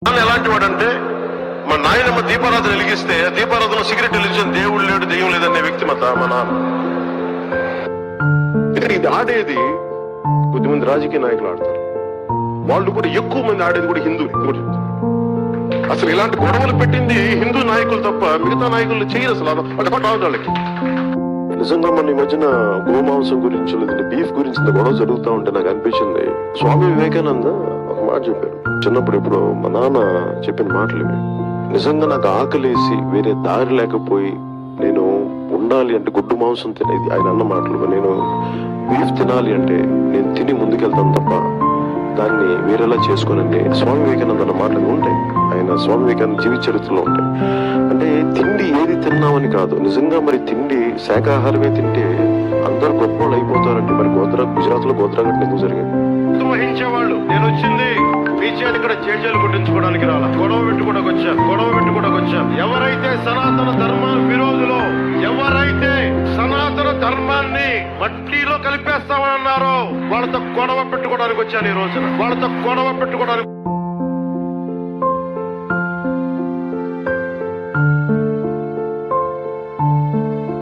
ఎలాంటి వాడంటే మా నాయనమ్మ దీపారాధన వెలిగిస్తే దీపారాధన సిగరెట్ వెలిగించిన దేవుడు లేడు దెయ్యం లేదనే వ్యక్తి మా నాన్న. ఇది ఆడేది కొద్దిమంది రాజకీయ నాయకులు ఆడతారు, వాళ్ళు కూడా ఎక్కువ మంది ఆడేది కూడా హిందువులు. అసలు ఇలాంటి గొడవలు పెట్టింది హిందూ నాయకులు తప్ప మిగతా నాయకులు చేయరు అసలు రాదు వాళ్ళకి. నిజంగా మన ఈ మధ్యన గోమాంసం గురించి లేదంటే బీఫ్ గురించి ఇంత గొడవ జరుగుతూ ఉంటే నాకు అనిపించింది, స్వామి వివేకానంద ఒక మాట చెప్పారు చిన్నప్పుడు. ఇప్పుడు మా నాన్న చెప్పిన మాటలు ఇవి. నిజంగా నాకు ఆకలేసి వేరే దారి లేకపోయి నేను ఉండాలి అంటే గుడ్డు మాంసం తినేది ఆయన అన్న మాటలు. నేను బీఫ్ తినాలి అంటే నేను తిని ముందుకెళ్తాను తప్ప దాన్ని వేరేలా చేసుకోనండి స్వామి వివేకానంద అన్న మాటలు ఉంటాయి. ఆయన స్వామి వివేకానంద జీవిత చరిత్రలో ఉంటాయి. అంటే తిండి ఏది తిన్నామని కాదు, నిజంగా మరి తిండి శాకాహారమే తింటే అందరు గొప్ప వాళ్ళు అయిపోతారంటే మరి గుజరాత్ లో గోత్రా ఘటన ఎందుకు జరిగింది? వహించేవాళ్ళు నేను వచ్చింది బీజేపీ ఇక్కడ జేజేలు కొట్టించుకోవడానికి రాలా, గొడవ పెట్టుకోవడానికి వచ్చాం. ఎవరైతే సనాతన ధర్మ విరోధులో, ఎవరైతే సనాతన ధర్మాన్ని మట్టిలో కలిపేస్తామని అన్నారో వాళ్ళతో గొడవ పెట్టుకోవడానికి వచ్చాను. ఈ రోజున వాళ్ళతో గొడవ పెట్టుకోవడానికి